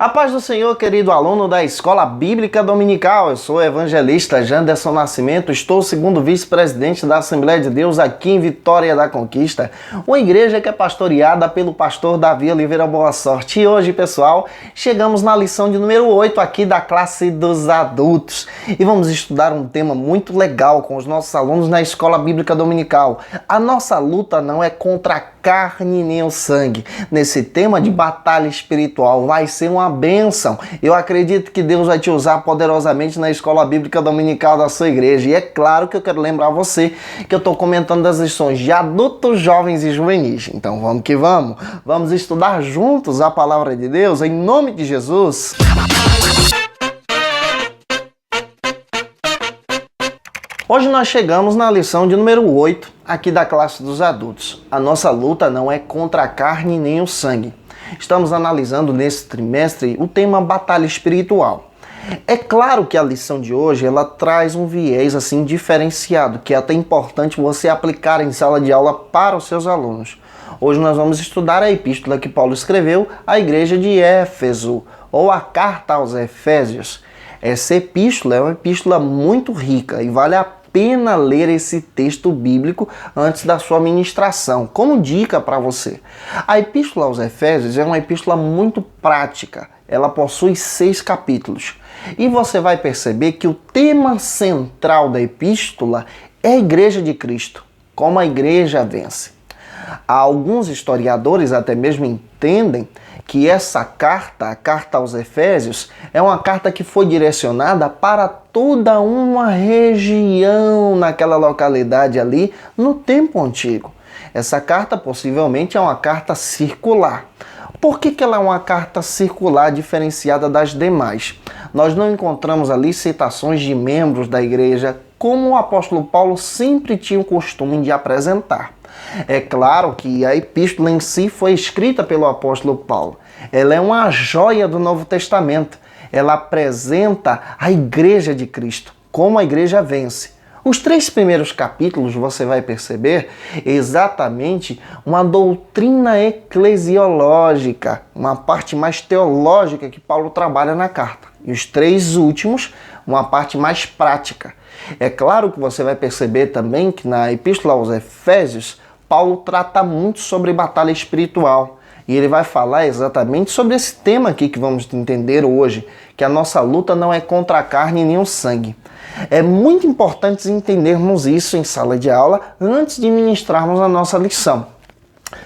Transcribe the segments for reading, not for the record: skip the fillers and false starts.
A paz do Senhor, querido aluno da Escola Bíblica Dominical. Eu sou o evangelista Janderson Nascimento, estou segundo vice-presidente da Assembleia de Deus aqui em Vitória da Conquista, uma igreja que é pastoreada pelo pastor Davi Oliveira Boa Sorte. E hoje, pessoal, chegamos na lição de número 8 aqui da classe dos adultos e vamos estudar um tema muito legal com os nossos alunos na Escola Bíblica Dominical. A nossa luta não é contra a carne nem o sangue. Nesse tema de batalha espiritual vai ser uma bênção. Eu acredito que Deus vai te usar poderosamente na Escola Bíblica Dominical da sua igreja. E é claro que eu quero lembrar você que eu estou comentando das lições de adultos, jovens e juvenis. Então vamos que vamos. Vamos estudar juntos a palavra de Deus em nome de Jesus. Hoje nós chegamos na lição de número 8 aqui da classe dos adultos. A nossa luta não é contra a carne nem o sangue. Estamos analisando nesse trimestre o tema batalha espiritual. É claro que a lição de hoje ela traz um viés assim diferenciado, que é até importante você aplicar em sala de aula para os seus alunos. Hoje nós vamos estudar a epístola que Paulo escreveu à igreja de Éfeso, ou a carta aos Efésios. Essa epístola é uma epístola muito rica e vale a pena ler esse texto bíblico antes da sua ministração, como dica para você. A Epístola aos Efésios é uma epístola muito prática. Ela possui 6 capítulos. E você vai perceber que o tema central da epístola é a Igreja de Cristo, como a igreja vence. Alguns historiadores até mesmo entendem que essa carta, a carta aos Efésios, é uma carta que foi direcionada para toda uma região naquela localidade ali no tempo antigo. Essa carta possivelmente é uma carta circular. Por que ela é uma carta circular diferenciada das demais? Nós não encontramos ali citações de membros da igreja, como o apóstolo Paulo sempre tinha o costume de apresentar. É claro que a epístola em si foi escrita pelo apóstolo Paulo. Ela é uma joia do Novo Testamento. Ela apresenta a igreja de Cristo, como a igreja vence. Os 3 primeiros capítulos você vai perceber exatamente uma doutrina eclesiológica, uma parte mais teológica que Paulo trabalha na carta. E os 3 últimos, uma parte mais prática. É claro que você vai perceber também que na Epístola aos Efésios, Paulo trata muito sobre batalha espiritual. E ele vai falar exatamente sobre esse tema aqui que vamos entender hoje, que a nossa luta não é contra a carne nem o sangue. É muito importante entendermos isso em sala de aula antes de ministrarmos a nossa lição.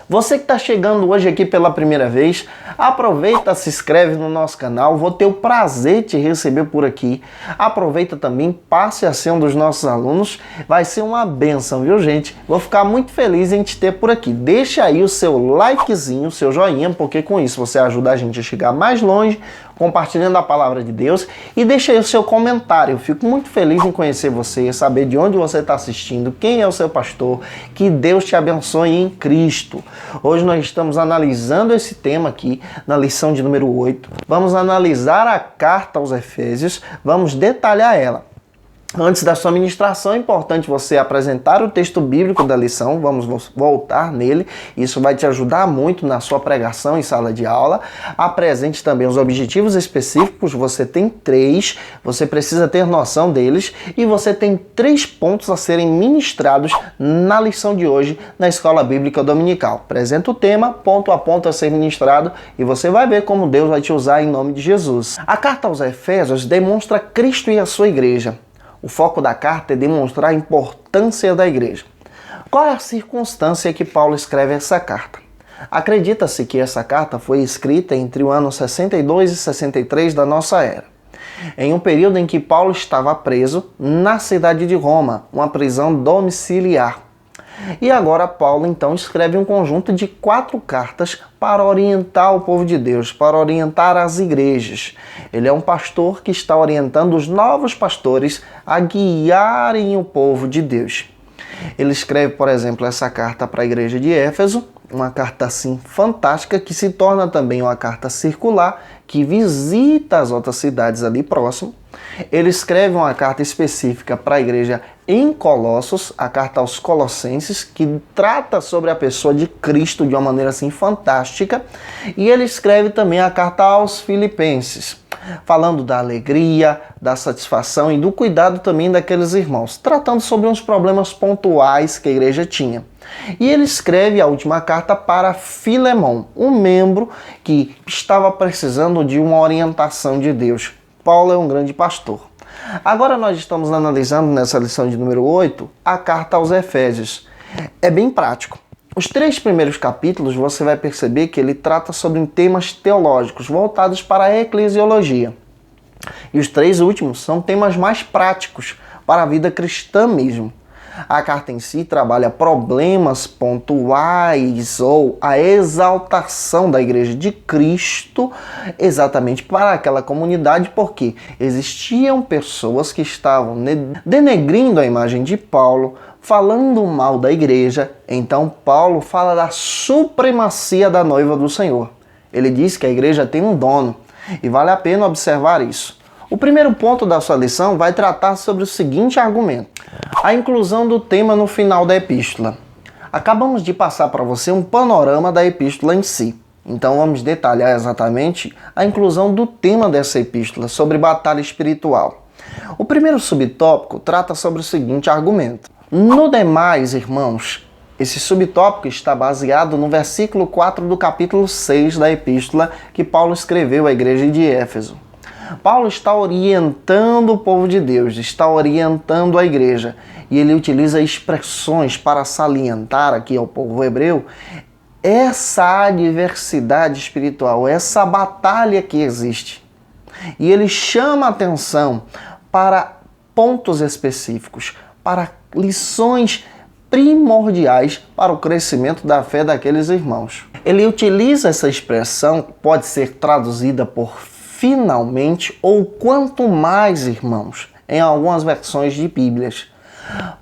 Você que está chegando hoje aqui pela primeira vez, aproveita, se inscreve no nosso canal, vou ter o prazer de te receber por aqui. Aproveita também, passe a ser um dos nossos alunos, vai ser uma bênção, viu gente? Vou ficar muito feliz em te ter por aqui. Deixa aí o seu likezinho, o seu joinha, porque com isso você ajuda a gente a chegar mais longe, compartilhando a palavra de Deus, e deixa aí o seu comentário. Eu fico muito feliz em conhecer você, saber de onde você está assistindo, quem é o seu pastor, que Deus te abençoe em Cristo. Hoje nós estamos analisando esse tema aqui na lição de número 8. Vamos analisar a carta aos Efésios, vamos detalhar ela. Antes da sua ministração, é importante você apresentar o texto bíblico da lição, vamos voltar nele, isso vai te ajudar muito na sua pregação em sala de aula. Apresente também os objetivos específicos, você tem 3, você precisa ter noção deles, e você tem 3 pontos a serem ministrados na lição de hoje na Escola Bíblica Dominical. Apresenta o tema, ponto a ponto a ser ministrado, e você vai ver como Deus vai te usar em nome de Jesus. A carta aos Efésios demonstra Cristo e a sua igreja. O foco da carta é demonstrar a importância da igreja. Qual é a circunstância que Paulo escreve essa carta? Acredita-se que essa carta foi escrita entre o ano 62 e 63 da nossa era, em um período em que Paulo estava preso na cidade de Roma, uma prisão domiciliar. E agora Paulo então escreve um conjunto de 4 cartas para orientar o povo de Deus, para orientar as igrejas. Ele é um pastor que está orientando os novos pastores a guiarem o povo de Deus. Ele escreve, por exemplo, essa carta para a igreja de Éfeso, uma carta assim fantástica que se torna também uma carta circular que visita as outras cidades ali próximo. Ele escreve uma carta específica para a igreja em Colossos, a carta aos Colossenses, que trata sobre a pessoa de Cristo de uma maneira assim fantástica. E ele escreve também a carta aos Filipenses, falando da alegria, da satisfação e do cuidado também daqueles irmãos, tratando sobre uns problemas pontuais que a igreja tinha. E ele escreve a última carta para Filemão, um membro que estava precisando de uma orientação de Deus. Paulo é um grande pastor. Agora nós estamos analisando nessa lição de número 8 a carta aos Efésios. É bem prático. Os 3 primeiros capítulos você vai perceber que ele trata sobre temas teológicos voltados para a eclesiologia. E os 3 últimos são temas mais práticos para a vida cristã mesmo. A carta em si trabalha problemas pontuais ou a exaltação da igreja de Cristo exatamente para aquela comunidade, porque existiam pessoas que estavam denegrindo a imagem de Paulo, falando mal da igreja. Então Paulo fala da supremacia da noiva do Senhor. Ele diz que a igreja tem um dono e vale a pena observar isso. O primeiro ponto da sua lição vai tratar sobre o seguinte argumento: a inclusão do tema no final da epístola. Acabamos de passar para você um panorama da epístola em si. Então vamos detalhar exatamente a inclusão do tema dessa epístola sobre batalha espiritual. O primeiro subtópico trata sobre o seguinte argumento: no demais, irmãos, esse subtópico está baseado no versículo 4 do capítulo 6 da epístola que Paulo escreveu à igreja de Éfeso. Paulo está orientando o povo de Deus, está orientando a igreja, e ele utiliza expressões para salientar aqui ao povo hebreu essa adversidade espiritual, essa batalha que existe. E ele chama a atenção para pontos específicos, para lições primordiais para o crescimento da fé daqueles irmãos. Ele utiliza essa expressão, pode ser traduzida por finalmente ou quanto mais, irmãos, em algumas versões de Bíblias.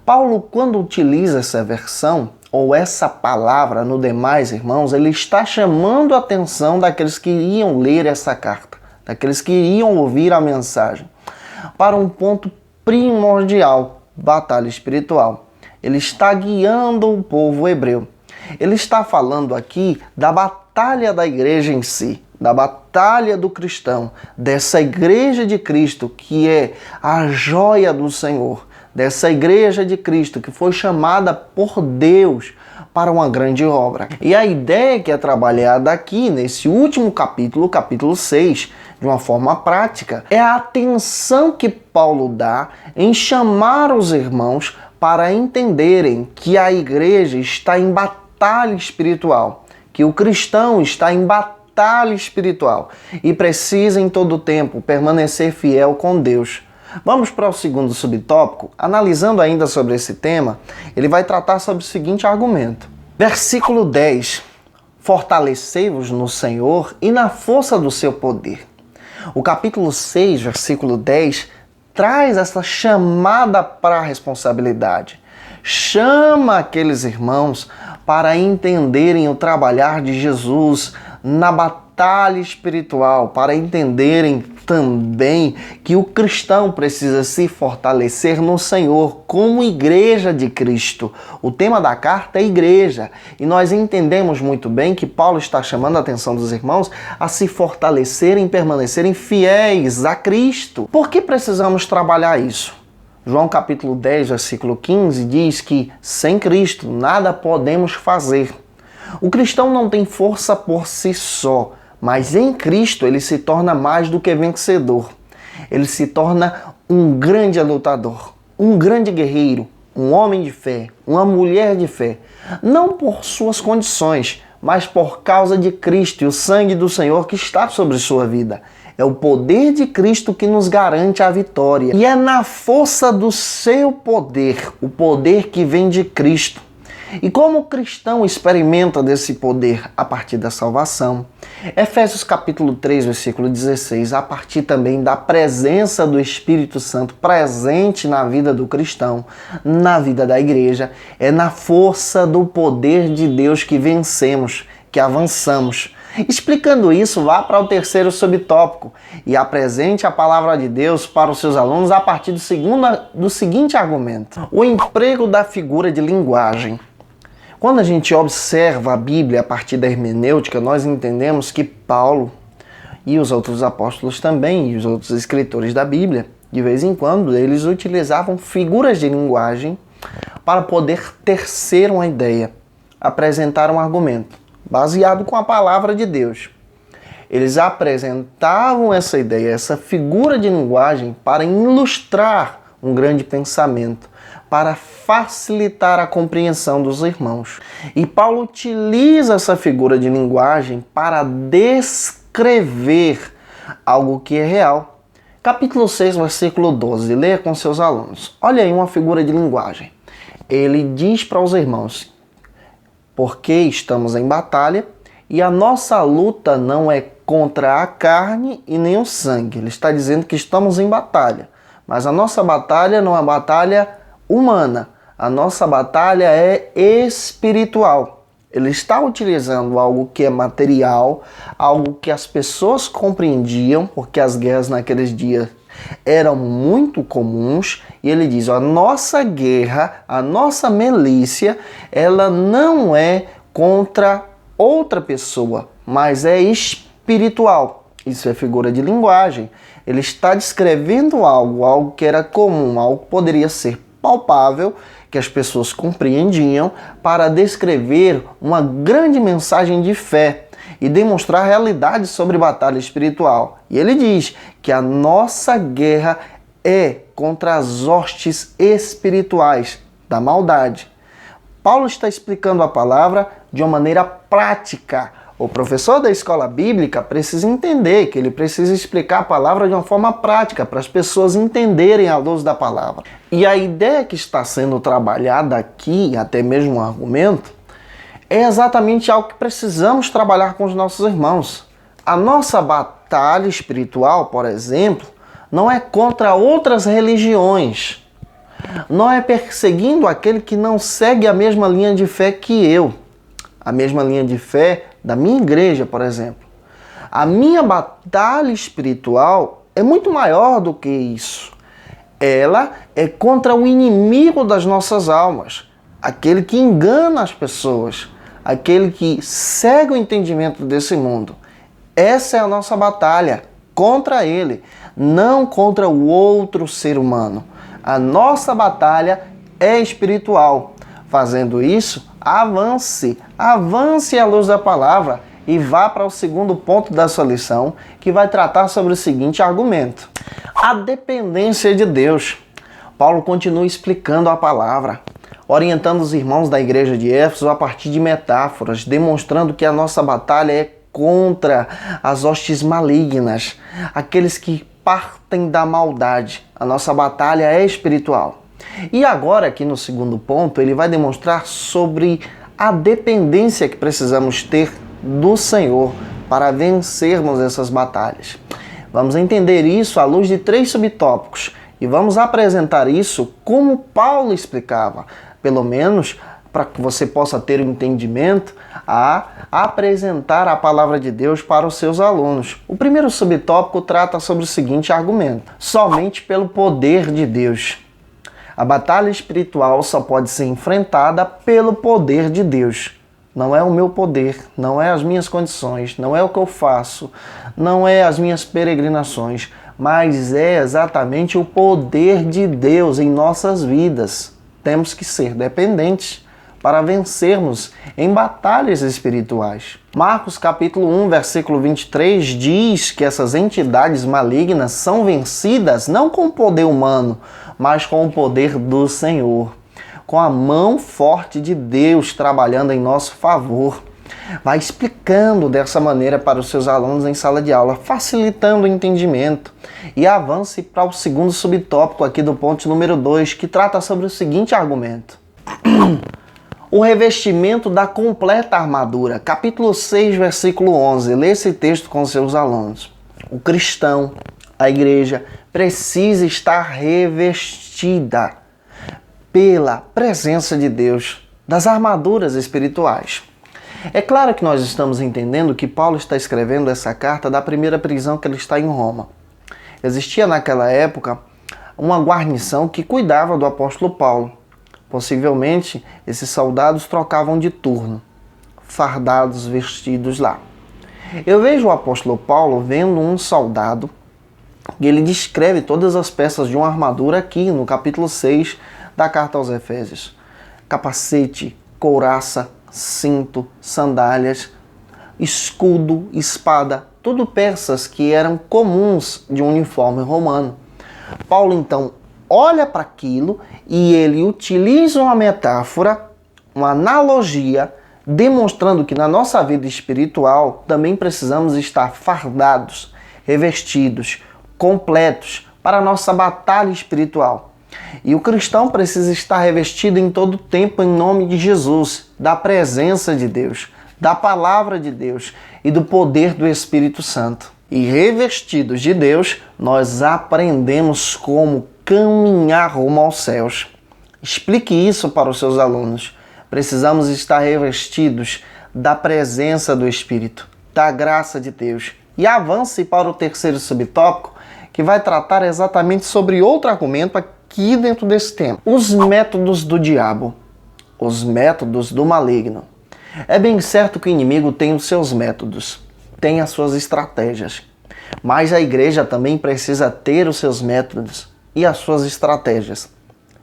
Paulo, quando utiliza essa versão ou essa palavra no demais, irmãos, ele está chamando a atenção daqueles que iriam ler essa carta, daqueles que iriam ouvir a mensagem, para um ponto primordial: batalha espiritual. Ele está guiando o povo hebreu. Ele está falando aqui da batalha da igreja em si, da batalha do cristão, dessa igreja de Cristo que é a joia do Senhor, dessa igreja de Cristo que foi chamada por Deus para uma grande obra. E a ideia que é trabalhada aqui nesse último capítulo, capítulo 6, de uma forma prática, é a atenção que Paulo dá em chamar os irmãos para entenderem que a igreja está em batalha espiritual, que o cristão está em batalha espiritual e precisa em todo tempo permanecer fiel com Deus. Vamos para o segundo subtópico. Analisando ainda sobre esse tema, ele vai tratar sobre o seguinte argumento. Versículo 10. Fortalecei-vos no Senhor e na força do seu poder. O capítulo 6, versículo 10, traz essa chamada para a responsabilidade. Chama aqueles irmãos para entenderem o trabalhar de Jesus na batalha espiritual, para entenderem também que o cristão precisa se fortalecer no Senhor como igreja de Cristo. O tema da carta é igreja, e nós entendemos muito bem que Paulo está chamando a atenção dos irmãos a se fortalecerem, permanecerem fiéis a Cristo. Por que precisamos trabalhar isso? João capítulo 10, versículo 15 diz que sem Cristo nada podemos fazer. O cristão não tem força por si só, mas em Cristo ele se torna mais do que vencedor. Ele se torna um grande lutador, um grande guerreiro, um homem de fé, uma mulher de fé. Não por suas condições, mas por causa de Cristo e o sangue do Senhor que está sobre sua vida. É o poder de Cristo que nos garante a vitória. E é na força do seu poder, o poder que vem de Cristo. E como o cristão experimenta desse poder a partir da salvação? Efésios capítulo 3, versículo 16, a partir também da presença do Espírito Santo presente na vida do cristão, na vida da igreja, é na força do poder de Deus que vencemos, que avançamos. Explicando isso, vá para o terceiro subtópico e apresente a palavra de Deus para os seus alunos a partir do seguinte argumento: o emprego da figura de linguagem. Quando a gente observa a Bíblia a partir da hermenêutica, nós entendemos que Paulo e os outros apóstolos também, e os outros escritores da Bíblia, de vez em quando, eles utilizavam figuras de linguagem para poder tecer uma ideia, apresentar um argumento baseado com a palavra de Deus. Eles apresentavam essa ideia, essa figura de linguagem para ilustrar um grande pensamento, para facilitar a compreensão dos irmãos. E Paulo utiliza essa figura de linguagem para descrever algo que é real. Capítulo 6, versículo 12, leia com seus alunos. Olha aí uma figura de linguagem. Ele diz para os irmãos: porque estamos em batalha e a nossa luta não é contra a carne e nem o sangue. Ele está dizendo que estamos em batalha, mas a nossa batalha não é batalha humana, a nossa batalha é espiritual. Ele está utilizando algo que é material, algo que as pessoas compreendiam, porque as guerras naqueles dias eram muito comuns, e ele diz: a nossa guerra, a nossa milícia, ela não é contra outra pessoa, mas é espiritual. Isso é figura de linguagem. Ele está descrevendo algo que era comum, algo que poderia ser palpável, que as pessoas compreendiam, para descrever uma grande mensagem de fé e demonstrar realidade sobre batalha espiritual. E ele diz que a nossa guerra é contra as hostes espirituais da maldade. Paulo está explicando a palavra de uma maneira prática. O professor da escola bíblica precisa entender que ele precisa explicar a palavra de uma forma prática, para as pessoas entenderem a luz da palavra. E a ideia que está sendo trabalhada aqui, até mesmo um argumento, é exatamente algo que precisamos trabalhar com os nossos irmãos. A nossa batalha espiritual, por exemplo, não é contra outras religiões. Não é perseguindo aquele que não segue a mesma linha de fé que eu. A mesma linha de fé da minha igreja, por exemplo. A minha batalha espiritual é muito maior do que isso. Ela é contra o inimigo das nossas almas, aquele que engana as pessoas, aquele que segue o entendimento desse mundo. Essa é a nossa batalha, contra ele, não contra o outro ser humano. A nossa batalha é espiritual. Fazendo isso, avance à luz da palavra e vá para o segundo ponto da sua lição, que vai tratar sobre o seguinte argumento: a dependência de Deus. Paulo continua explicando a palavra, orientando os irmãos da igreja de Éfeso a partir de metáforas, demonstrando que a nossa batalha é contra as hostes malignas, aqueles que partem da maldade. A nossa batalha é espiritual. E agora, aqui no segundo ponto, ele vai demonstrar sobre a dependência que precisamos ter do Senhor para vencermos essas batalhas. Vamos entender isso à luz de 3 subtópicos e vamos apresentar isso como Paulo explicava, pelo menos para que você possa ter o entendimento a apresentar a palavra de Deus para os seus alunos. O primeiro subtópico trata sobre o seguinte argumento: somente pelo poder de Deus. A batalha espiritual só pode ser enfrentada pelo poder de Deus. Não é o meu poder, não é as minhas condições, não é o que eu faço, não é as minhas peregrinações, mas é exatamente o poder de Deus em nossas vidas. Temos que ser dependentes para vencermos em batalhas espirituais. Marcos capítulo 1, versículo 23 diz que essas entidades malignas são vencidas não com o poder humano, mas com o poder do Senhor, com a mão forte de Deus trabalhando em nosso favor. Vai explicando dessa maneira para os seus alunos em sala de aula, facilitando o entendimento. E avance para o segundo subtópico aqui do ponto número 2, que trata sobre o seguinte argumento: O revestimento da completa armadura. Capítulo 6, versículo 11. Lê esse texto com seus alunos. O cristão, a igreja, precisa estar revestida pela presença de Deus, das armaduras espirituais. É claro que nós estamos entendendo que Paulo está escrevendo essa carta da primeira prisão que ele está em Roma. Existia naquela época uma guarnição que cuidava do apóstolo Paulo. Possivelmente, esses soldados trocavam de turno, fardados, vestidos lá. Eu vejo o apóstolo Paulo vendo um soldado e ele descreve todas as peças de uma armadura aqui no capítulo 6 da carta aos Efésios. Capacete, couraça, cinto, sandálias, escudo, espada, tudo peças que eram comuns de um uniforme romano. Paulo então olha para aquilo e ele utiliza uma metáfora, uma analogia, demonstrando que na nossa vida espiritual também precisamos estar fardados, revestidos, completos para a nossa batalha espiritual. E o cristão precisa estar revestido em todo tempo em nome de Jesus, da presença de Deus, da palavra de Deus e do poder do Espírito Santo. E revestidos de Deus, nós aprendemos como caminhar rumo aos céus. Explique isso para os seus alunos. Precisamos estar revestidos da presença do Espírito, da graça de Deus. E avance para o terceiro subtópico, que vai tratar exatamente sobre outro argumento aqui dentro desse tema. Os métodos do diabo, os métodos do maligno. É bem certo que o inimigo tem os seus métodos, tem as suas estratégias, mas a igreja também precisa ter os seus métodos e as suas estratégias.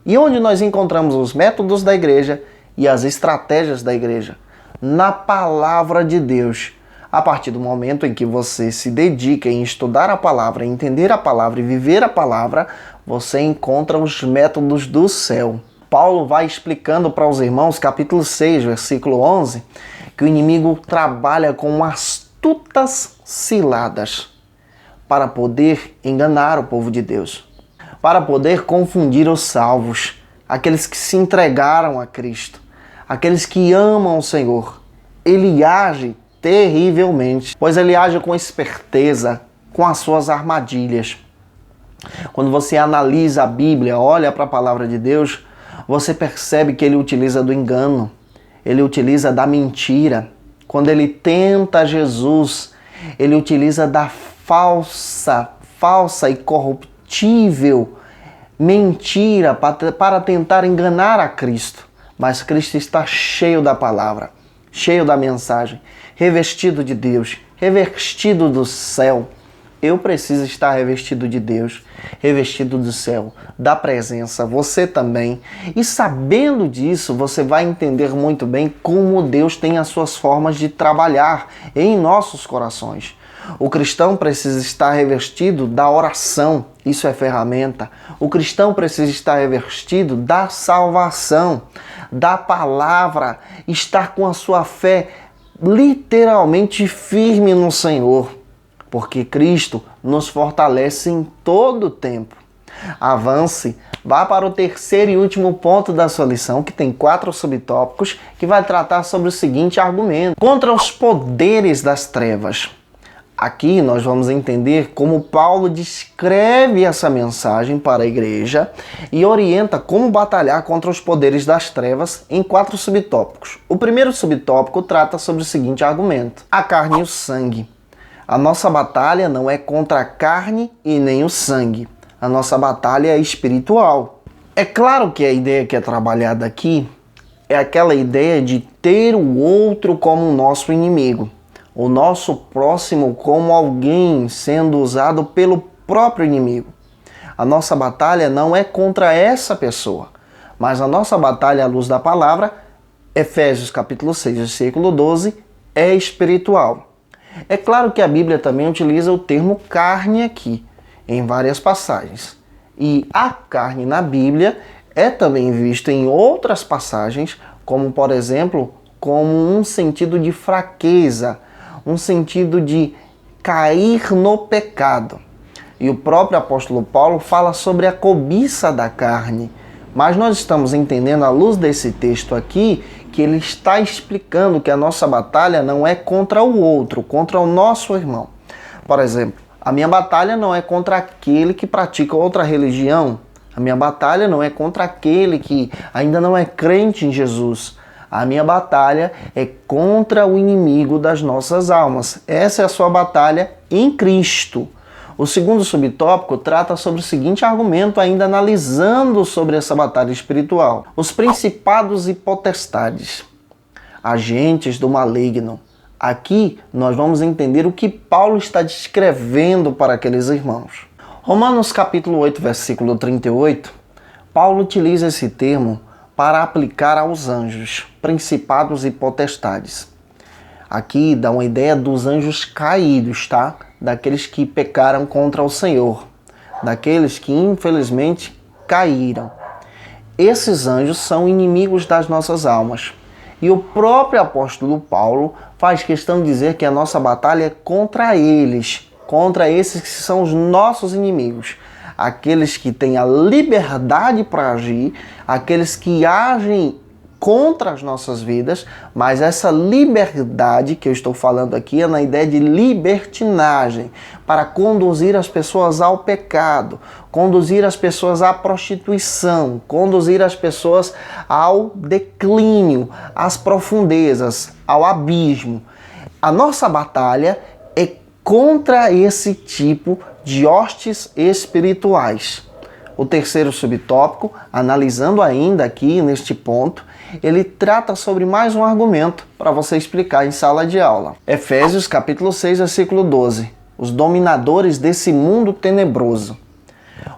E onde nós encontramos os métodos da igreja e as estratégias da igreja? Na palavra de Deus. A partir do momento em que você se dedica em estudar a palavra, entender a palavra e viver a palavra, você encontra os métodos do céu. Paulo vai explicando para os irmãos, capítulo 6, versículo 11, que o inimigo trabalha com astutas ciladas para poder enganar o povo de Deus, para poder confundir os salvos, aqueles que se entregaram a Cristo, aqueles que amam o Senhor. Ele age terrivelmente, pois ele age com esperteza, com as suas armadilhas. Quando você analisa a Bíblia, olha para a palavra de Deus, você percebe que ele utiliza do engano, ele utiliza da mentira. Quando ele tenta Jesus, ele utiliza da falsa e corruptível mentira para tentar enganar a Cristo. Mas Cristo está cheio da palavra, cheio da mensagem, revestido de Deus, revestido do céu. Eu preciso estar revestido de Deus, revestido do céu, da presença, você também. E sabendo disso, você vai entender muito bem como Deus tem as suas formas de trabalhar em nossos corações. O cristão precisa estar revestido da oração, isso é ferramenta. O cristão precisa estar revestido da salvação, da palavra, estar com a sua fé literalmente firme no Senhor, porque Cristo nos fortalece em todo o tempo. Avance, vá para o terceiro e último ponto da sua lição, que tem 4 subtópicos, que vai tratar sobre o seguinte argumento: contra os poderes das trevas. Aqui nós vamos entender como Paulo descreve essa mensagem para a igreja e orienta como batalhar contra os poderes das trevas em 4 subtópicos. O primeiro subtópico trata sobre o seguinte argumento: a carne e o sangue. A nossa batalha não é contra a carne e nem o sangue. A nossa batalha é espiritual. É claro que a ideia que é trabalhada aqui é aquela ideia de ter o outro como nosso inimigo, o nosso próximo como alguém sendo usado pelo próprio inimigo. A nossa batalha não é contra essa pessoa, mas a nossa batalha à luz da palavra, Efésios capítulo 6, versículo 12, é espiritual. É claro que a Bíblia também utiliza o termo carne aqui, em várias passagens. E a carne na Bíblia é também vista em outras passagens, como por exemplo, como um sentido de fraqueza, um sentido de cair no pecado. E o próprio apóstolo Paulo fala sobre a cobiça da carne. Mas nós estamos entendendo à luz desse texto aqui que ele está explicando que a nossa batalha não é contra o outro, contra o nosso irmão. Por exemplo, a minha batalha não é contra aquele que pratica outra religião. A minha batalha não é contra aquele que ainda não é crente em Jesus. A minha batalha é contra o inimigo das nossas almas. Essa é a sua batalha em Cristo. O segundo subtópico trata sobre o seguinte argumento, ainda analisando sobre essa batalha espiritual. Os principados e potestades, agentes do maligno. Aqui nós vamos entender o que Paulo está descrevendo para aqueles irmãos. Romanos capítulo 8, versículo 38, Paulo utiliza esse termo para aplicar aos anjos, principados e potestades. Aqui dá uma ideia dos anjos caídos, tá? Daqueles que pecaram contra o Senhor, daqueles que infelizmente caíram. Esses anjos são inimigos das nossas almas. E o próprio apóstolo Paulo faz questão de dizer que a nossa batalha é contra eles, contra esses que são os nossos inimigos. Aqueles que têm a liberdade para agir, aqueles que agem contra as nossas vidas, mas essa liberdade que eu estou falando aqui é na ideia de libertinagem, para conduzir as pessoas ao pecado, conduzir as pessoas à prostituição, conduzir as pessoas ao declínio, às profundezas, ao abismo. A nossa batalha é contra esse tipo de hostes espirituais. O terceiro subtópico, analisando ainda aqui neste ponto, ele trata sobre mais um argumento para você explicar em sala de aula. Efésios capítulo 6, versículo 12. Os dominadores desse mundo tenebroso.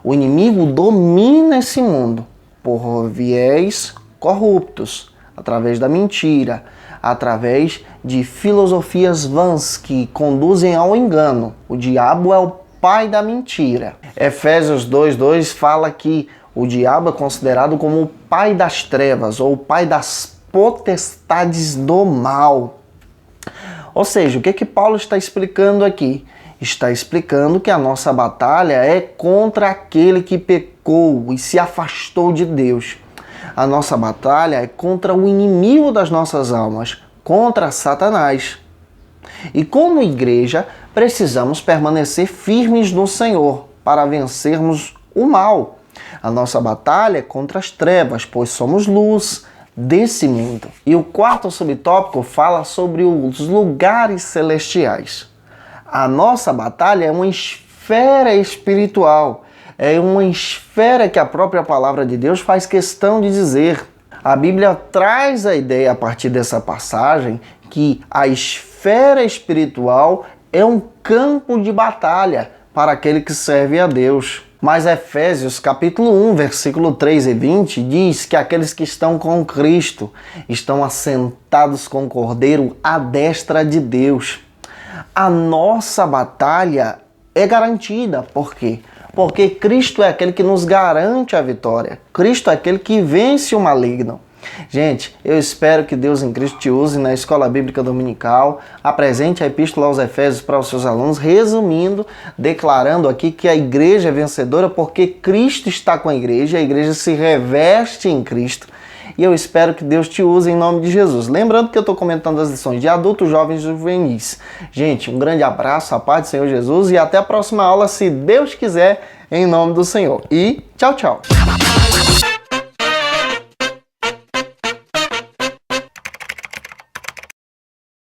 O inimigo domina esse mundo por viés corruptos, através da mentira, através de filosofias vãs que conduzem ao engano. O diabo é o pai da mentira. Efésios 2:2 fala que o diabo é considerado como o pai das trevas ou o pai das potestades do mal. Ou seja, o que Paulo está explicando aqui? Está explicando que a nossa batalha é contra aquele que pecou e se afastou de Deus. A nossa batalha é contra o inimigo das nossas almas, contra Satanás. E como igreja, precisamos permanecer firmes no Senhor para vencermos o mal. A nossa batalha é contra as trevas, pois somos luz desse mundo. E o quarto subtópico fala sobre os lugares celestiais. A nossa batalha é uma esfera espiritual, é uma esfera que a própria palavra de Deus faz questão de dizer. A Bíblia traz a ideia a partir dessa passagem que a esfera espiritual é um campo de batalha para aquele que serve a Deus. Mas Efésios capítulo 1, versículo 3 e 20 diz que aqueles que estão com Cristo estão assentados com o Cordeiro à destra de Deus. A nossa batalha é garantida. Por quê? Porque Cristo é aquele que nos garante a vitória. Cristo é aquele que vence o maligno. Gente, eu espero que Deus em Cristo te use na Escola Bíblica Dominical, apresente a Epístola aos Efésios para os seus alunos, resumindo, declarando aqui que a igreja é vencedora porque Cristo está com a igreja se reveste em Cristo. E eu espero que Deus te use em nome de Jesus. Lembrando que eu estou comentando as lições de adultos, jovens e juvenis. Gente, um grande abraço, a paz do Senhor Jesus e até a próxima aula, se Deus quiser, em nome do Senhor. E tchau, tchau.